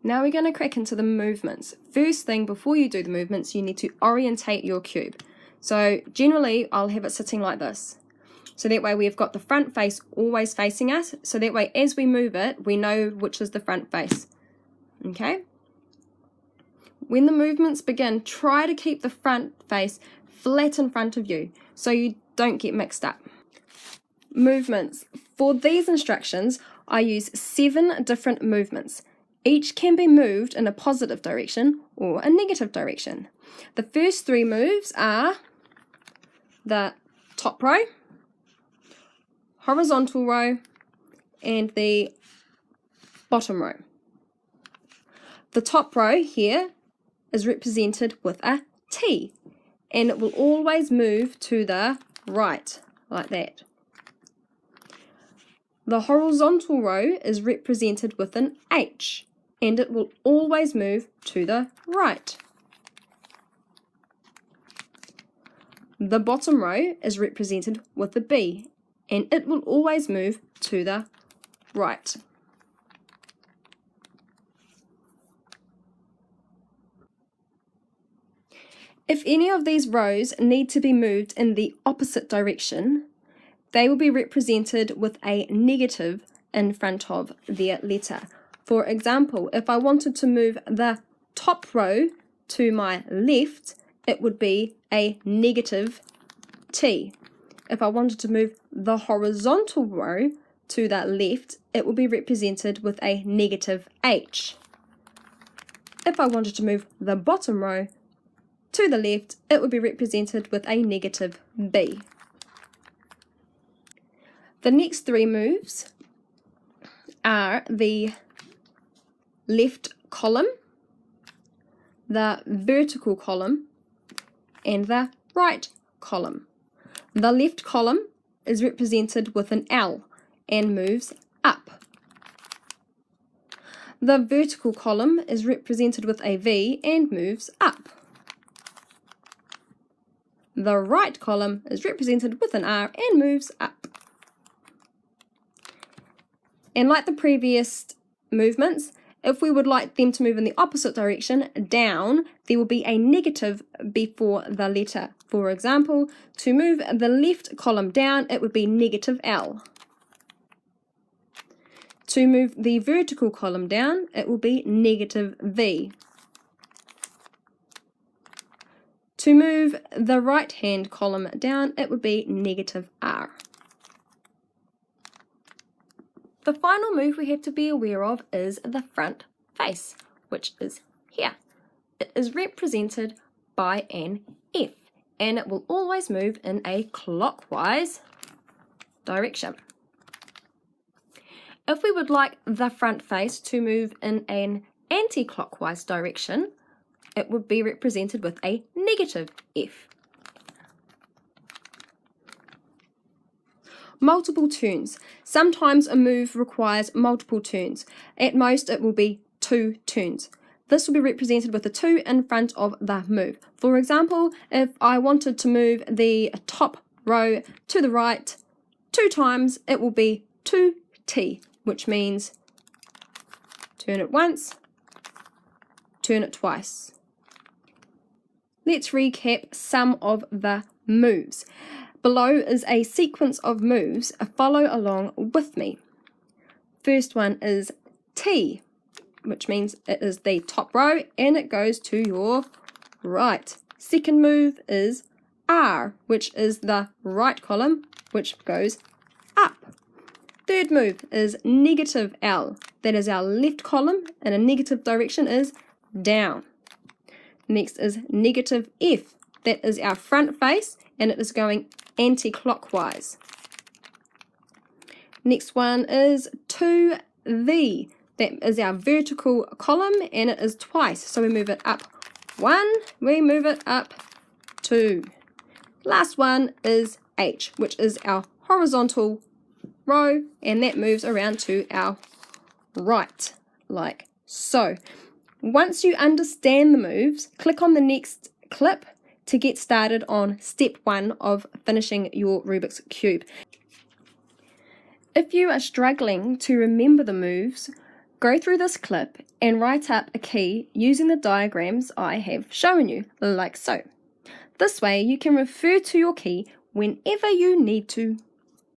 Now we're going to crack into the movements. First thing, before you do the movements, you need to orientate your cube. So generally, I'll have it sitting like this. So that way we've got the front face always facing us. So that way as we move it, we know which is the front face. Okay? When the movements begin, try to keep the front face flat in front of you so you don't get mixed up. Movements. For these instructions, I use 7 different movements. Each can be moved in a positive direction or a negative direction. The first 3 moves are the top row, horizontal row, and the bottom row. The top row here is represented with a T, and it will always move to the right, like that. The horizontal row is represented with an H, and it will always move to the right. The bottom row is represented with a B, and it will always move to the right. If any of these rows need to be moved in the opposite direction, they will be represented with a negative in front of their letter. For example, if I wanted to move the top row to my left, it would be a negative T. If I wanted to move the horizontal row to the left, it will be represented with a negative H. If I wanted to move the bottom row to the left, it would be represented with a negative B. The next 3 moves are the left column, the vertical column, and the right column. The left column is represented with an L and moves up. The vertical column is represented with a V and moves up. The right column is represented with an R and moves up. And like the previous movements, if we would like them to move in the opposite direction, down, there will be a negative before the letter. For example, to move the left column down, it would be negative L. To move the vertical column down, it will be negative V. To move the right-hand column down, it would be negative R. The final move we have to be aware of is the front face, which is here. It is represented by an F, and it will always move in a clockwise direction. If we would like the front face to move in an anti-clockwise direction, it would be represented with a negative F. Multiple turns. Sometimes a move requires multiple turns. At most it will be 2 turns. This will be represented with a 2 in front of the move. For example, if I wanted to move the top row to the right 2 times, it will be 2T, which means turn it once, turn it twice. Let's recap some of the moves. Below is a sequence of moves. Follow along with me. First one is T, which means it is the top row and it goes to your right. Second move is R, which is the right column, which goes up. Third move is negative L. That is our left column, and a negative direction is down. Next is negative F. That is our front face, and it is going anti-clockwise. Next one is 2V. That is our vertical column, and it is twice. So we move it up 1, we move it up 2. Last one is H, which is our horizontal row, and that moves around to our right, like so. Once you understand the moves, click on the next clip to get started on step 1 of finishing your Rubik's Cube. If you are struggling to remember the moves, Go through this clip and write up a key using the diagrams I have shown you, like so. This way you can refer to your key whenever you need to.